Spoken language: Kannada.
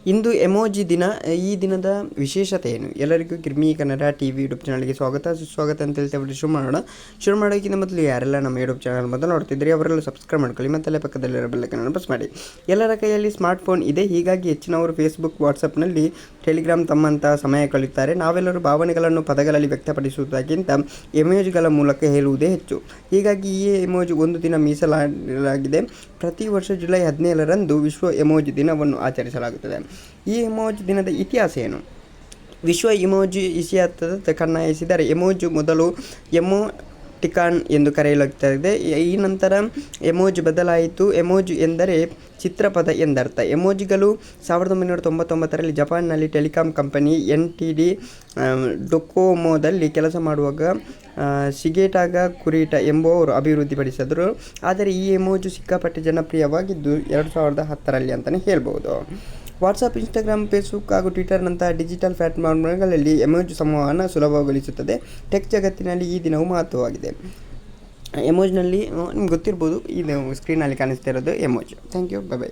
ಇಂದು ಎಮೋಜಿ ದಿನ. ಈ ದಿನದ ವಿಶೇಷತೆ ಏನು? ಎಲ್ಲರಿಗೂ ಕಿರ್ಮಿ ಕನ್ನಡ TV ಯೂಟ್ಯೂಬ್ ಚಾನಲ್ಗೆ ಸುಸ್ವಾಗತ ಅಂತ ಹೇಳ್ತೇವೆ. ಶುರು ಮಾಡೋಕ್ಕಿಂತ ಮೊದಲು ಯಾರೆಲ್ಲ ನಮ್ಮ ಯೂಟ್ಯೂಬ್ ಚಾನಲ್ ಮೊದಲು ನೋಡ್ತಿದ್ರೆ ಅವರೆಲ್ಲ ಸಬ್ಸ್ಕ್ರೈಬ್ ಮಾಡ್ಕೊಳ್ಳಿ, ಮತ್ತೆಲ್ಲ ಪಕ್ಕದಲ್ಲಿರೋ ಬೆಲ್ಲೈಕನ್ ಪ್ರೆಸ್ ಮಾಡಿ. ಎಲ್ಲರ ಕೈಯಲ್ಲಿ ಸ್ಮಾರ್ಟ್ಫೋನ್ ಇದೆ, ಹೀಗಾಗಿ ಹೆಚ್ಚಿನವರು ಫೇಸ್ಬುಕ್, ವಾಟ್ಸಪ್ನಲ್ಲಿ, ಟೆಲಿಗ್ರಾಮ್ ತಮ್ಮಂಥ ಸಮಯ ಕಳೆಯುತ್ತಾರೆ. ನಾವೆಲ್ಲರೂ ಭಾವನೆಗಳನ್ನು ಪದಗಳಲ್ಲಿ ವ್ಯಕ್ತಪಡಿಸುವುದಕ್ಕಿಂತ ಎಮೋಜಿಗಳ ಮೂಲಕ ಹೇಳುವುದೇ ಹೆಚ್ಚು. ಹೀಗಾಗಿ ಈ ಎಮೋಜಿ ಒಂದು ದಿನ ಮೀಸಲಾಗಿದೆ. ಪ್ರತಿ ವರ್ಷ ಜುಲೈ 17ರಂದು ವಿಶ್ವ ಎಮೋಜಿ ದಿನವನ್ನು ಆಚರಿಸಲಾಗುತ್ತದೆ. ಈ ಎಮೋಜಿ ದಿನದ ಇತಿಹಾಸ ಏನು? ವಿಶ್ವ ಎಮೋಜಿ ಇತಿಹಾಸದ ಕಣ್ಣಾಯಿಸಿದರೆ ಎಮೋಜಿ ಮೊದಲು ಎಮೋಟಿಕಾನ್ ಎಂದು ಕರೆಯಲಾಗುತ್ತದೆ. ಈ ನಂತರ ಎಮೋಜಿ ಬದಲಾಯಿತು. ಎಮೋಜಿ ಎಂದರೆ ಚಿತ್ರಪದ ಎಂದರ್ಥ. ಎಮೋಜಿಗಳು 1999ರಲ್ಲಿ ಜಪಾನ್ನಲ್ಲಿ ಟೆಲಿಕಾಂ ಕಂಪನಿ NTT ಡೊಕೊಮೊದಲ್ಲಿ ಕೆಲಸ ಮಾಡುವಾಗ ಶಿಗೆಟಾ ಕುರಿಟಾ ಎಂಬುವವರು ಅಭಿವೃದ್ಧಿಪಡಿಸಿದರು. ಆದರೆ ಈ ಎಮೋಜಿ ಸಿಕ್ಕಾಪಟ್ಟೆ ಜನಪ್ರಿಯವಾಗಿದ್ದು 2010ರಲ್ಲಿ ಅಂತಲೇ ಹೇಳ್ಬೋದು. ವಾಟ್ಸಪ್, ಇನ್ಸ್ಟಾಗ್ರಾಮ್, ಫೇಸ್ಬುಕ್ ಹಾಗೂ ಟ್ವಿಟರ್ನಂತಹ ಡಿಜಿಟಲ್ ಪ್ಲಾಟ್ಫಾರ್ಮ್ಗಳಲ್ಲಿ ಎಮೋಜಿ ಸಂವಹನ ಸುಲಭಗೊಳಿಸುತ್ತದೆ. ಟೆಕ್ ಜಗತ್ತಿನಲ್ಲಿ ಈ ದಿನವು ಮಹತ್ವವಾಗಿದೆ. ಎಮೋಜಿನಲ್ಲಿ ನಿಮ್ಗೆ ಗೊತ್ತಿರ್ಬೋದು, ಇದು ಸ್ಕ್ರೀನಲ್ಲಿ ಕಾಣಿಸ್ತಾ ಇರೋದು ಎಮೋಜಿ. Thank you, by.